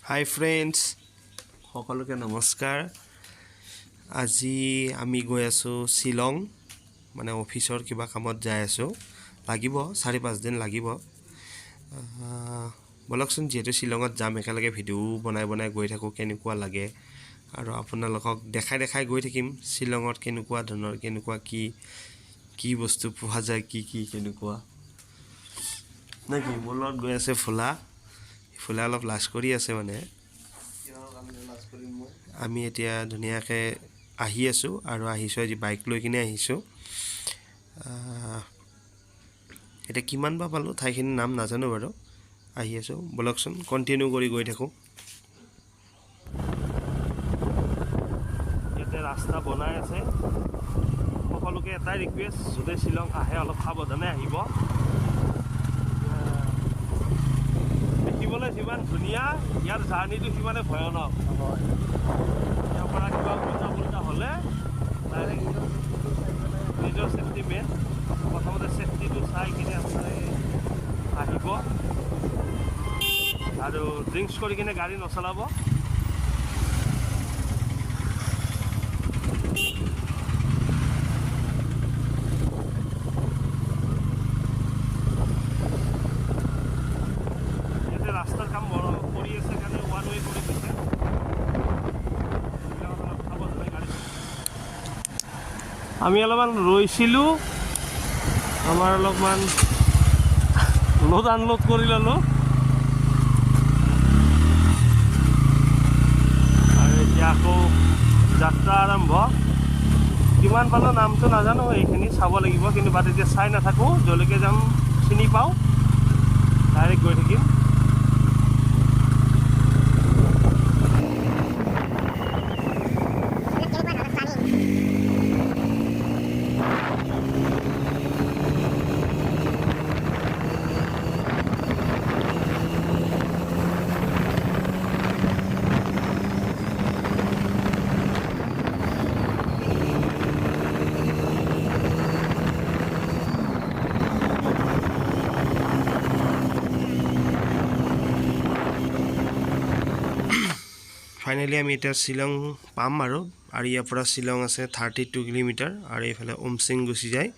হাই friends সকলোকে নমস্কাৰ আজি আমি গৈ আছো শ্বিলং মানে অফিচৰ কিবা কামত যাই আছো লাগিব 4-5 দিন লাগিব বলকচোন যেটো শ্বিলঙত যাম একেলগে ভিডিও বনাই গৈ থাকো কেনেকুৱা লাগে আৰু আপোনালোকক দেখাই গৈ থাকিম শ্বিলঙত কেনেকুৱা ধৰণৰ কেনেকুৱা কি বস্তু পোৱা যায় কি কেনেকুৱা নাকি মলত গৈ আছে ফুলা অলপ লাজ কৰি আছে মানে আমি এতিয়া ধুনিয়াকে আহি আছো আৰু আহিছো আজি বাইক লৈ কিনে আহিছো এটা কিমান বা পালো ঠাইখিনিৰ নাম নাজানো বাৰু আহি আছো বলকচোন কন্টিনিউ কৰি গৈ থাকো এটা ৰাস্তা বনাই আছে সকলোকে এটাই ৰিকুৱেষ্ট যদি শ্বিলং আহে অলপ সাৱধানে আহিব দেখিবলৈ যিমান ধুনীয়া ইয়াৰ জাৰ্নিটো সিমানে ভয়ানক ইয়াৰ পৰা কিবা উল্টা হ'লে নিজৰ চেফটি মেইন প্ৰথমতে চেফটিটো চাই কিনে আপোনালোকে আহিব আৰু ড্ৰিংকছ কৰি কিনে গাড়ী নচলাব ৰাস্তাৰ কাম কৰি আছে কাৰণে ওৱান ৱে কৰি দিছে আমি অলপমান ৰৈছিলোঁ আমাৰ অলপমান লোড আনলোড কৰি ল'লোঁ আৰু এতিয়া আকৌ যাত্ৰা আৰম্ভ কিমান পালোঁ নামটো নাজানো এইখিনি চাব লাগিব কিন্তু বাট এতিয়া চাই নাথাকোঁ যলৈকে যাম চিনি পাওঁ ডাইৰেক্ট গৈ থাকিম ফাইনেলি আমি এটা শ্বিলং পাম আৰু ইয়াৰ পৰা শ্বিলং আছে 32 কিলোমিটাৰ আৰু এইফালে উমচিং গুচি যায়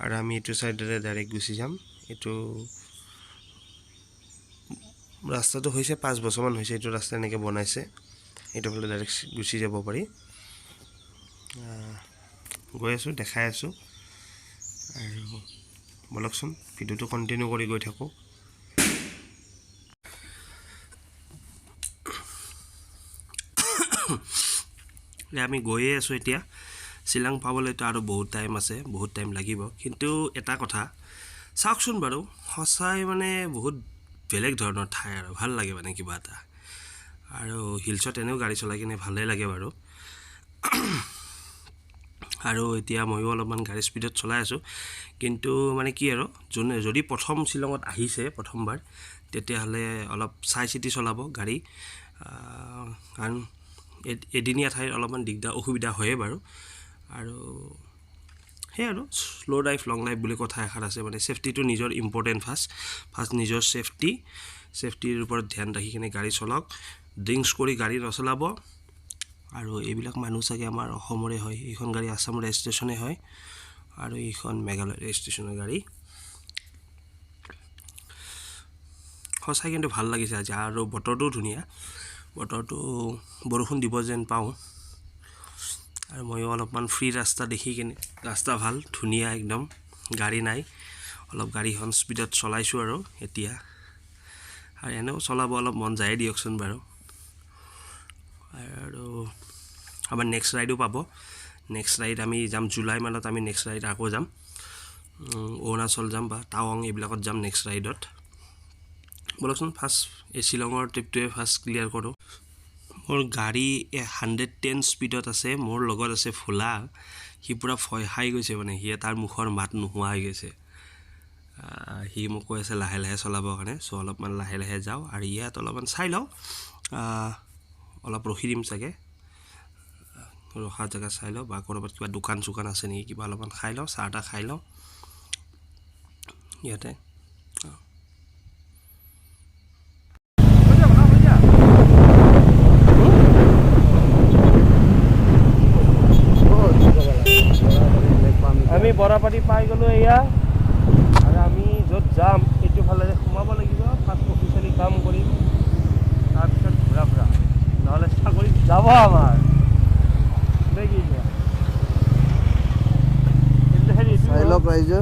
আৰু আমি এইটো সাইডৰে ডাইৰেক্ট গুচি যাম এইটো ৰাস্তাটো হৈছে 5 বছৰমান হৈছে এইটো ৰাস্তা এনেকৈ বনাইছে এইটো ফালে ডাইৰেক্ট গুচি যাব পাৰি গৈ আছো দেখাই আছো আৰু বলকচোন ভিডিওটো কন্টিনিউ কৰি গৈ থাকো আমি গৈয়ে আছো এতিয়া শ্বিলং পাবলৈতো আৰু বহুত টাইম আছে বহুত টাইম লাগিব কিন্তু এটা কথা চাওকচোন বাৰু সঁচাই মানে বহুত বেলেগ ধৰণৰ ঠাই আৰু ভাল লাগে মানে কিবা এটা আৰু হিলছত এনেও গাড়ী চলাই কিনে ভালে লাগে বাৰু আৰু এতিয়া ময়ো অলপমান গাড়ী স্পীডত চলাই আছো কিন্তু মানে কি আৰু যদি প্ৰথম শ্বিলঙত আহিছে প্ৰথমবাৰ তেতিয়াহ'লে অলপ চাই চিতি চলাব গাড়ী কাৰণ এদিনীয়া ঠাইৰ অলপমান দিগদাৰ অসুবিধা হয়ে বাৰু আৰু সেই আৰু স্লো লাইফ লং লাইফ বুলি কথা এষাৰ আছে মানে সেফটিটো নিজৰ ইম্পৰ্টেন্ট ফাৰ্ষ্ট নিজৰ সেফটিৰ ওপৰত ধ্যান ৰাখি কিনে গাড়ী চলাওক ড্ৰিংকছ কৰি গাড়ী নচলাব আৰু এইবিলাক মানুহ চাগে আমাৰ অসমৰে হয় এইখন গাড়ী আসাম ৰেজিষ্ট্ৰেচনে হয় আৰু এইখন মেঘালয় ৰেজিষ্ট্ৰেচনৰ গাড়ী সঁচাই কিন্তু ভাল লাগিছে আজি আৰু বতৰটো ধুনীয়া বতৰটো বৰষুণ দিব যেন পাওঁ আৰু মই অলপমান ফ্ৰী ৰাস্তা দেখি কিনে ৰাস্তা ভাল ধুনীয়া একদম গাড়ী নাই অলপ গাড়ীখন স্পীডত চলাইছো আৰু এতিয়া আৰু এনেও চলাব অলপ মন যায় দিয়কচোন বাৰু আৰু আমাৰ নেক্সট ৰাইডো পাব নেক্সট ৰাইড আমি যাম জুলাই মানত আমি নেক্সট ৰাইড আকৌ যাম অৰুণাচল যাম বা টাৱাং এইবিলাকত যাম নেক্সট ৰাইডত বলকচোন ফাৰ্ষ্ট এই শ্বিলঙৰ ট্ৰিপটোৱে ফাৰ্ষ্ট ক্লিয়াৰ কৰোঁ মোৰ গাড়ী 110 স্পীডত আছে মোৰ লগত আছে ফুলা সি পুৰা ভয় খাই গৈছে মানে সি তাৰ মুখৰ মাত নোহোৱা হৈ গৈছে সি মোক কৈ আছে লাহে লাহে চলাবৰ কাৰণে সো অলপমান লাহে যাওঁ আৰু ইয়াত অলপমান চাই লওঁ অলপ ৰখি দিম চাগে ৰখা জায়গা চাই লওঁ বা কৰবাত কিবা দোকান চুকান আছে নেকি কিবা অলপমান খাই লওঁ চাহটা খাই লওঁ ইয়াতে বৰাপানী পাই গ'লোঁ এয়া আৰু আমি য'ত যাম এইটো ফালে সোমাব লাগিব ফাৰ্ষ্ট অফিচিয়েলি কাম কৰিম তাৰপিছত ঘূৰা ফুৰা নহ'লে চাকৰিত যাব আমাৰ দেখি কিন্তু হেৰি চাই লওক ৰাইজে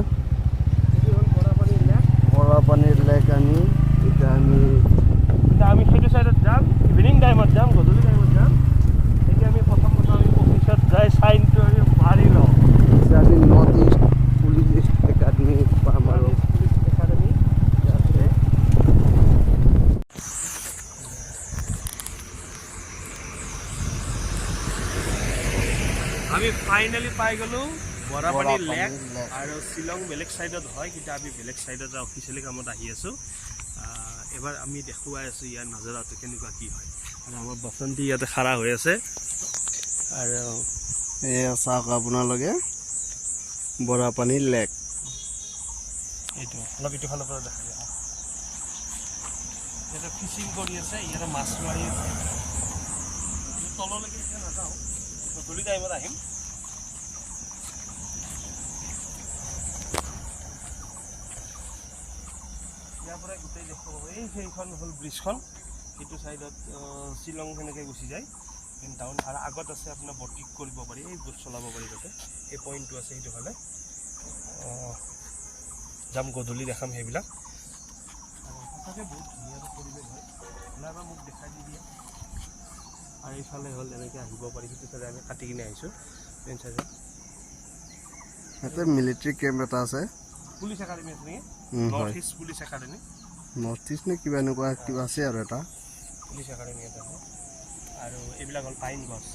এইটো হ'ল বৰাপানীৰ লেক বৰাপানীৰ লেক আমি এতিয়া আমি সেইটো চাইডত যাম ইভিনিং টাইমত যাম গধূলি টাইমত যাম এতিয়া আমি প্ৰথম আমি অফিচত যাই চাইনটো আমি মাৰি লওঁ আমি নৰ্থ ইষ্ট পুলিচ একাডেমি পাম আৰু পুলিচ একাডেমি আছে আমি ফাইনেলি পাই গ'লোঁ বৰাপানী লেক আৰু শ্বিলং বেলেগ ছাইডত হয় কিন্তু আমি বেলেগ ছাইডত অফিচিয়েলি কামত আহি আছোঁ এবাৰ আমি দেখুৱাই আছোঁ ইয়াৰ নজৰাটো কেনেকুৱা কি হয় আৰু আমাৰ বসন্তী ইয়াতে খাৰা হৈ আছে আৰু এয়া চাওক আপোনালোকে বৰাপানী লেক এইটো অলপ ইটো ফালৰ পৰা দেখা যায় ইয়াতে ফিচিং কৰি আছে ইয়াতে মাছ মাৰি আছে আমি তললৈকে এতিয়া নাযাওঁ গধূলি টাইমত আহিম ইয়াৰ পৰাই গোটেই দেখুৱাব এই সেইখন হ'ল ব্ৰিজখন সেইটো ছাইডত শ্বিলং সেনেকৈ গুচি যায় কিন্তু টাউন আৰু আগত আছে আপোনাৰ বটিক কৰিব পাৰি এই বোট চলাব পাৰি তাতে এই পইণ্টটো আছে সেইটো ফালে যাম গধূলি দেখাম সেইবিলাক আৰু সঁচাকৈ বহুত ধুনীয়া পৰিৱেশ হয় ওলাবা মোক দেখাই দি দিয়ে আৰু এইফালে হ'ল এনেকৈ আহিব পাৰি সেইটো চাইডে আমি কাটি কিনে আহিছোঁ মেইন চাইডে ইয়াতে মিলিটাৰী কেম্প এটা আছে পুলিচ একাডেমি আছে নেকি north east police academy north east নে কিবা এনেকুৱা কিবা আছে আৰু এটা পুলিচ একাডেমি এটা আছে আৰু এইবিলাক হ'ল পাইন গছ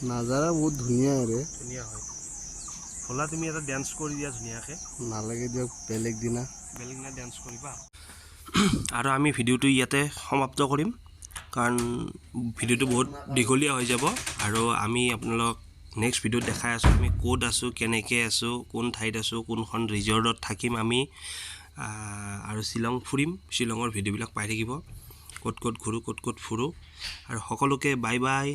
নাজাৰা বহুত ধুনীয়া ধুনীয়া হয় ভোলা তুমি এটা ডেন্স কৰি দিয়া ধুনীয়াকৈ নালাগে দিয়ক বেলেগ দিনা ডেন্স কৰিবা আৰু আমি ভিডিঅ'টো ইয়াতে সমাপ্ত কৰিম কাৰণ ভিডিঅ'টো বহুত দীঘলীয়া হৈ যাব আৰু আমি আপোনালোকক নেক্সট ভিডিঅ'ত দেখাই আছোঁ আমি ক'ত আছোঁ কেনেকৈ আছোঁ কোন ঠাইত আছোঁ কোনখন ৰিজৰ্টত থাকিম আমি আৰু শ্বিলং ফুৰিম শ্বিলঙৰ ভিডিঅ'বিলাক পাই থাকিব ক'ত ঘূৰোঁ ক'ত ফুৰোঁ আৰু সকলোকে বাই বাই